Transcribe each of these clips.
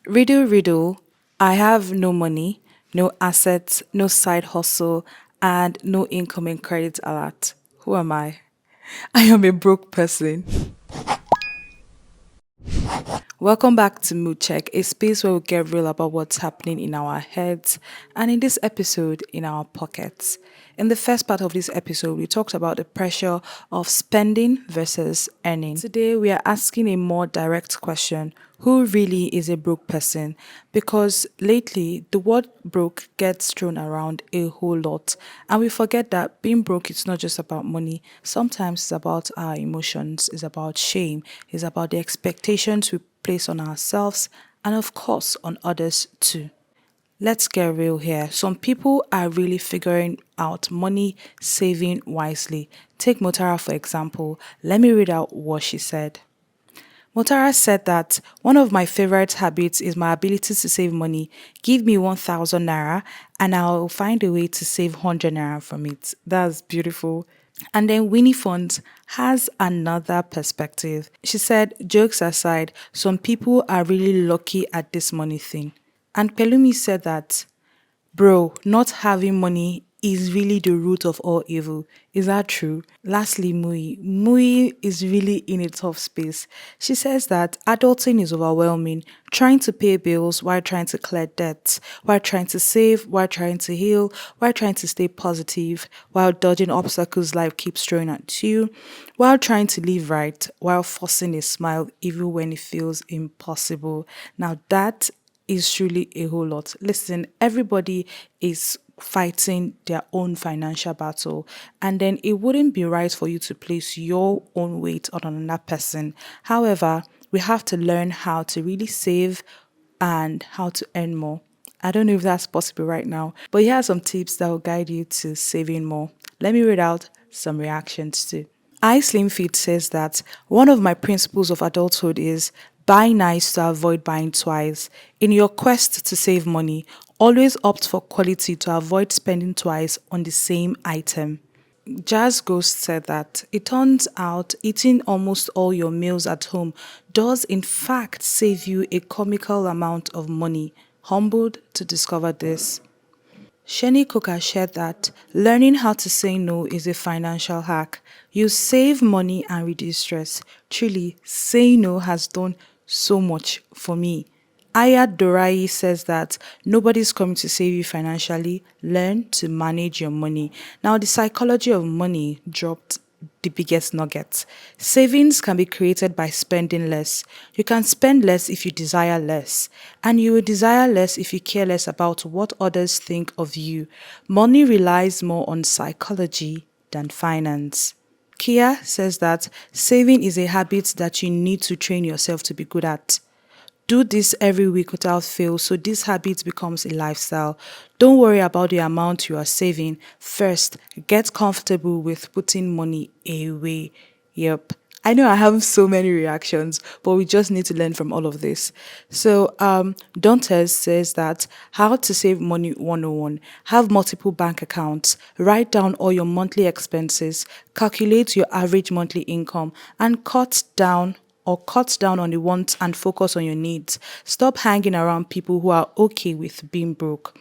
Riddle, riddle. I have no money, no assets, no side hustle, and no incoming credit alert. Who am I? I am a broke person. Welcome back to Mood Check, a space where we get real about what's happening in our heads and in this episode, in our pockets. In the first part of this episode, we talked about the pressure of spending versus earning. Today, we are asking a more direct question: who really is a broke person? Because lately, the word broke gets thrown around a whole lot, and we forget that being broke is not just about money. Sometimes it's about our emotions, it's about shame, it's about the expectations we place on ourselves and, of course, on others too. Let's get real here. Some people are really figuring out money saving wisely. Take Motara for example. Let me read out what she said. Motara said that one of my favorite habits is my ability to save money. Give me 1,000 naira and I'll find a way to save 100 naira from it. That's beautiful. And then Winnie Funds has another perspective. She said, jokes aside, some people are really lucky at this money thing. And Pelumi said that, bro, not having money is really the root of all evil. Is that true? Lastly, Mui. Mui is really in a tough space. She says that adulting is overwhelming, trying to pay bills while trying to clear debts, while trying to save, while trying to heal, while trying to stay positive, while dodging obstacles life keeps throwing at you, while trying to live right, while forcing a smile even when it feels impossible. Now that is truly a whole lot. Listen, everybody is fighting their own financial battle, and then it wouldn't be right for you to place your own weight on another person. However, we have to learn how to really save and how to earn more. I don't know if that's possible right now, but here are some tips that will guide you to saving more. Let me read out some reactions too. I Slim Fit says that one of my principles of adulthood is buy nice to avoid buying twice. In your quest to save money, always opt for quality to avoid spending twice on the same item. Jazz Ghost said that it turns out eating almost all your meals at home does in fact save you a comical amount of money. Humbled to discover this. Sheni Coker shared that learning how to say no is a financial hack. You save money and reduce stress. Truly, saying no has done so much for me. Ayad Dorai says that nobody's coming to save you financially. Learn to manage your money. Now, the psychology of money dropped the biggest nugget. Savings can be created by spending less. You can spend less if you desire less, and you will desire less if you care less about what others think of you. Money relies more on psychology than finance. Kia says that saving is a habit that you need to train yourself to be good at. Do this every week without fail so this habit becomes a lifestyle. Don't worry about the amount you are saving. First, get comfortable with putting money away. Yep. I know I have so many reactions, but we just need to learn from all of this. So, Dantes says that how to save money 101. Have multiple bank accounts. Write down all your monthly expenses. Calculate your average monthly income and cut down on the wants and focus on your needs. Stop hanging around people who are okay with being broke.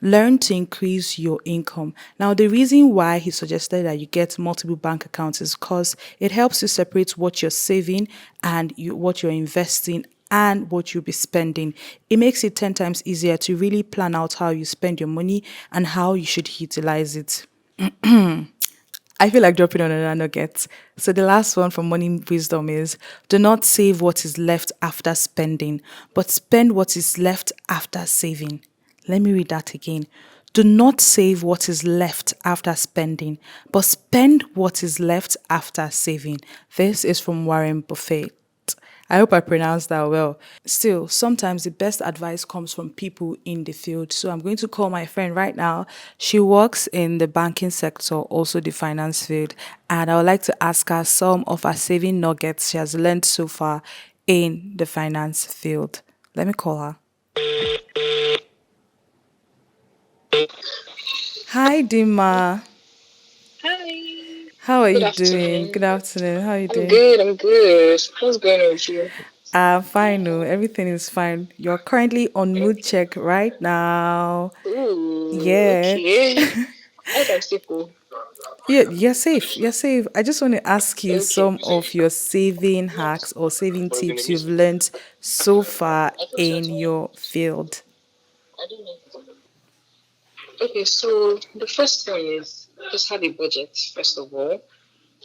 Learn to increase your income. Now, the reason why he suggested that you get multiple bank accounts is because it helps you separate what you're saving and what you're investing and what you'll be spending. It makes it 10 times easier to really plan out how you spend your money and how you should utilize it. I feel like dropping on another nugget. So the last one from Money Wisdom is do not save what is left after spending, but spend what is left after saving. Let me read that again. Do not save what is left after spending, but spend what is left after saving. This is from Warren Buffett. I hope I pronounced that well. Still, sometimes the best advice comes from people in the field. So I'm going to call my friend right now. She works in the banking sector, also the finance field. And I would like to ask her some of her saving nuggets she has learned so far in the finance field. Let me call her. Hi, Dima. Hi. How are Good you doing? afternoon. Good afternoon. How are you I'm doing? good. I'm good. What's going on with you? Fine, no, everything is fine. You're currently on mood check right now. Ooh, Yeah. okay. I can still cool. Yeah, you're safe. You're safe. I just want to ask you Okay. some of your saving hacks or saving tips you've learned so far in your field. Okay, so the first one is just have a budget, first of all.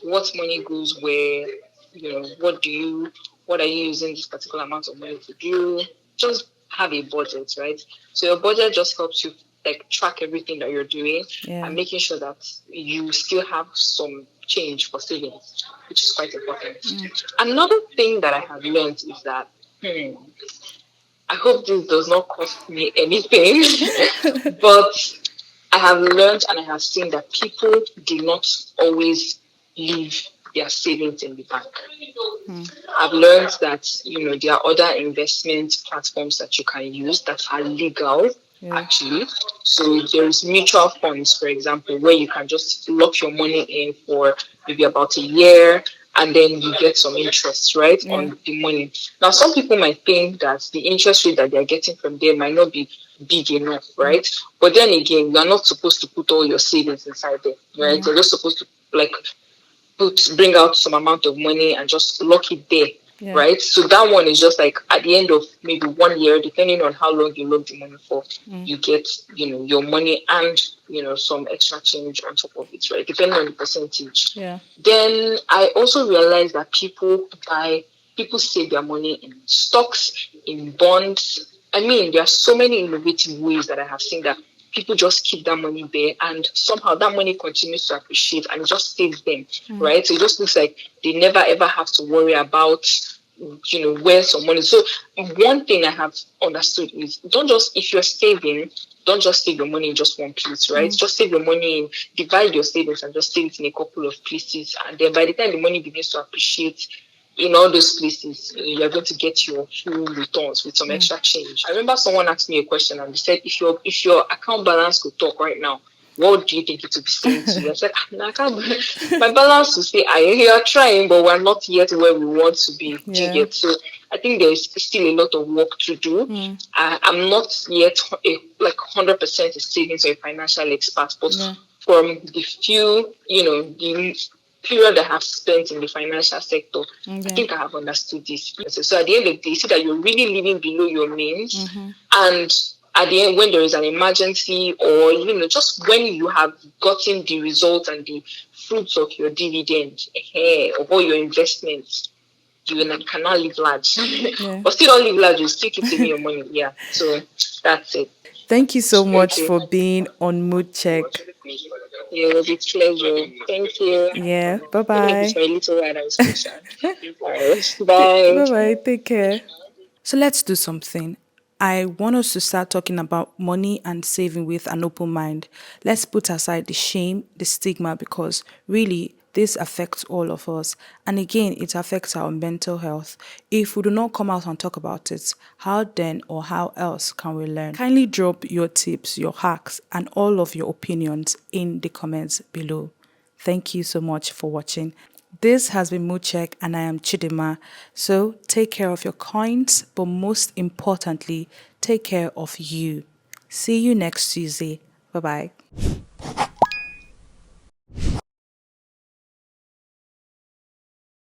What money goes where, what are you using this particular amount of money to do? Just have a budget, right? So your budget just helps you like track everything that you're doing Yeah. and making sure that you still have some change for savings, which is quite important. Another thing that I have learned is that I hope this does not cost me anything, but I have learned and I have seen that people do not always leave their savings in the bank. I've learned that there are other investment platforms that you can use that are legal Yeah. actually. So there's mutual funds, for example, where you can just lock your money in for maybe about a year and then you get some interest, right, Yeah. on the money. Now, some people might think that the interest rate that they're getting from there might not be big enough, right? But then again, you're not supposed to put all your savings inside there, right? Yeah. You're just supposed to like bring out some amount of money and just lock it there, Yeah. right? So that one is just like at the end of maybe 1 year, depending on how long you lock the money for, you get your money and some extra change on top of it, right? Depending on the percentage. Yeah. Then I also realized that people save their money in stocks, in bonds. I mean, there are so many innovative ways that I have seen that people just keep that money there and somehow that money continues to appreciate and it just saves them, right? So it just looks like they never ever have to worry about where some money. So one thing I have understood is don't just if you're saving, don't just save your money in just one place, right? Just save your money in divide your savings and just save it in a couple of places. And then by the time the money begins to appreciate in all those places, you're going to get your full returns with some extra change. I remember someone asked me a question and they said, if your account balance could talk right now, what do you think it would be saying to you? I said, I can't. My balance will say, you are trying, but we're not yet where we want to be. Do you Yeah. get? So I think there's still a lot of work to do. I'm not yet like 100% a savings or a financial expert, but Yeah. from the few, the period I have spent in the financial sector, I Okay. think I have understood this. So at the end of the day, you see that you're really living below your means. And at the end, when there is an emergency or, just when you have gotten the results and the fruits of your dividend of all your investments, you cannot live large. Yeah. But still don't live large, you still keep saving your money. Yeah. So that's it. Thank you so Thank much you. for being on mood check. Yeah, it was a pleasure. Thank you. Yeah. Bye Even if it's bye. my little ride, I was special. Alright, bye. Bye bye. Take care. So let's do something. I want us to start talking about money and saving with an open mind. Let's put aside the shame, the stigma, because really this affects all of us. And again, it affects our mental health. If we do not come out and talk about it, how then or how else can we learn? Kindly drop your tips, your hacks, and all of your opinions in the comments below. Thank you so much for watching. This has been Mood Check and I am Chidima. So take care of your coins, but most importantly, take care of you. See you next Tuesday. Bye bye.